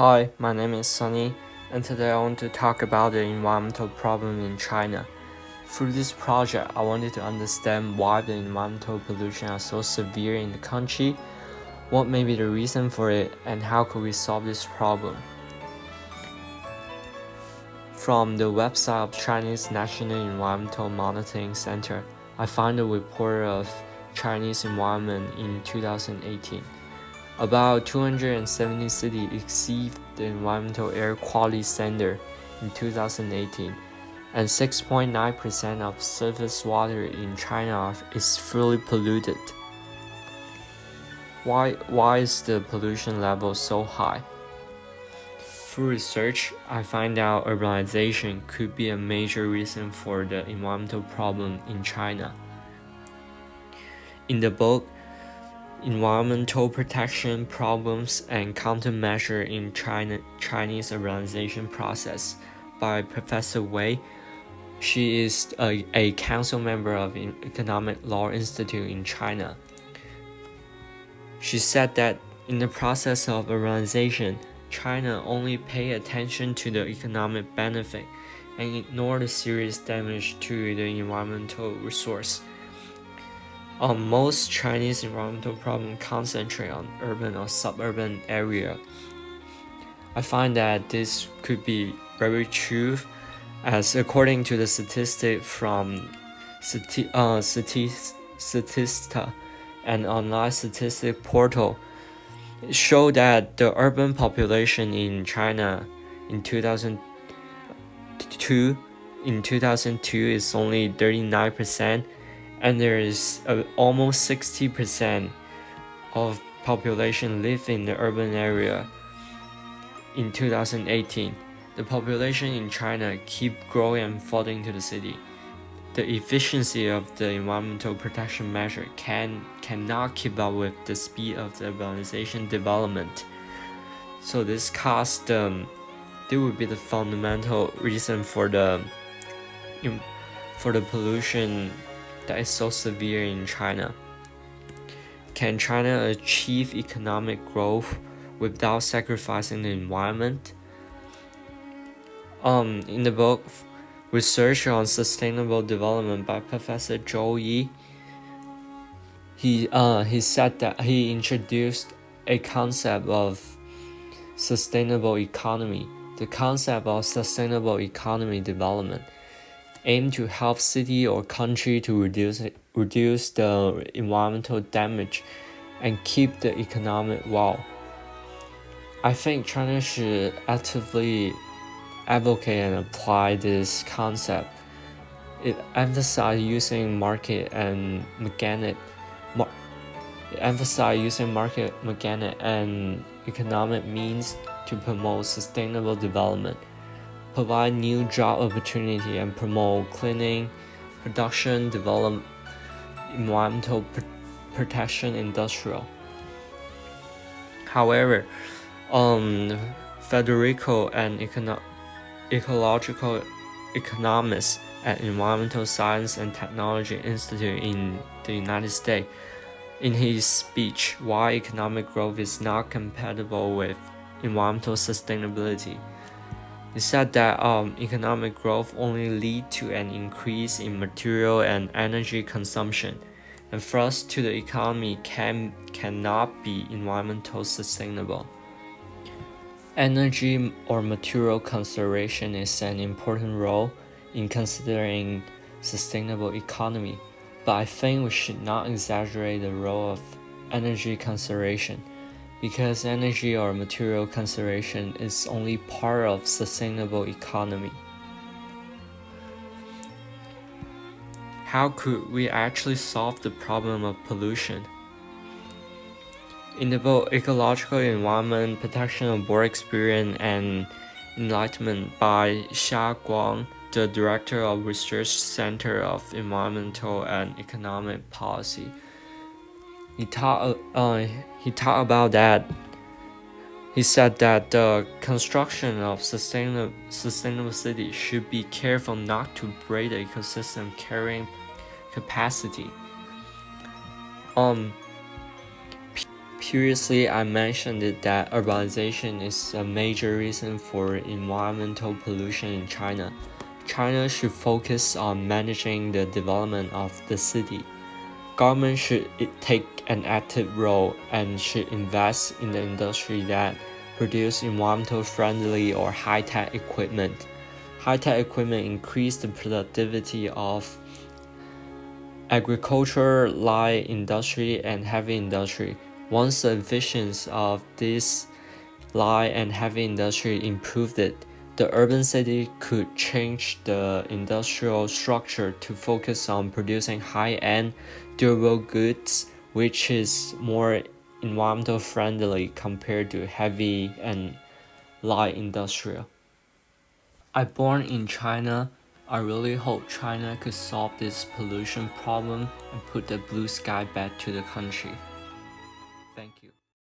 Hi, my name is Sunny, and today I want to talk about the environmental problem in China. Through this project, I wanted to understand why the environmental pollution are so severe in the country, what may be the reason for it, and how could we solve this problem. From the website of Chinese National Environmental Monitoring Center, I find a report of Chinese environment in 2018. About 270 cities exceed the environmental air quality standard in 2018, and 6.9% of surface water in China is fully polluted. Why is the pollution level so high? Through research, I find out urbanization could be a major reason for the environmental problem in China. In the book, Environmental Protection Problems and Countermeasure in Chinese Urbanization Process by Professor Wei. She is a council member of Economic Law Institute in China. She said that in the process of urbanization, China only pay attention to the economic benefit and ignore the serious damage to the environmental resource. Most Chinese environmental problems concentrate on urban or suburban area. I find that this could be very true, as according to the statistic from Statista, an online statistic portal, it showed that the urban population in China in 2002 is only 39%, and there is almost 60% of population live in the urban area. In 2018, the population in China keep growing and falling to the city. The efficiency of the environmental protection measure cannot keep up with the speed of the urbanization development. So this would be the fundamental reason for the pollution that is so severe in China. Can China achieve economic growth without sacrificing the environment? In the book Research on Sustainable Development by Professor Zhou Yi, he said that he introduced a concept of sustainable economy. The concept of sustainable economy development aim to help city or country to reduce the environmental damage and keep the economic well. I think China should actively advocate and apply this concept. It emphasizes using market mechanic and economic means to promote sustainable development, provide new job opportunity, and promote cleaning, production, development, environmental protection, industrial. However, Federico, an ecological economist at Environmental Science and Technology Institute in the United States, in his speech, Why Economic Growth is Not Compatible with Environmental Sustainability, he said that economic growth only leads to an increase in material and energy consumption, and thus to the economy cannot be environmental sustainable. Energy or material conservation is an important role in considering sustainable economy, but I think we should not exaggerate the role of energy conservation, because energy or material conservation is only part of sustainable economy. How could we actually solve the problem of pollution? In the book Ecological Environment Protection of Board Experience and Enlightenment by Xia Guang, the director of Research Center of Environmental and Economic Policy, he talked about that. He said that the construction of sustainable cities should be careful not to break the ecosystem carrying capacity. Previously, I mentioned that urbanization is a major reason for environmental pollution in China. China should focus on managing the development of the city. Government should take an active role and should invest in the industry that produce environmental friendly or high-tech equipment. High-tech equipment increase the productivity of agriculture, light industry, and heavy industry. Once the efficiency of this light and heavy industry improved, the urban city could change the industrial structure to focus on producing high-end, durable goods, which is more environmental friendly compared to heavy and light industrial. I born in China. I really hope China could solve this pollution problem and put the blue sky back to the country.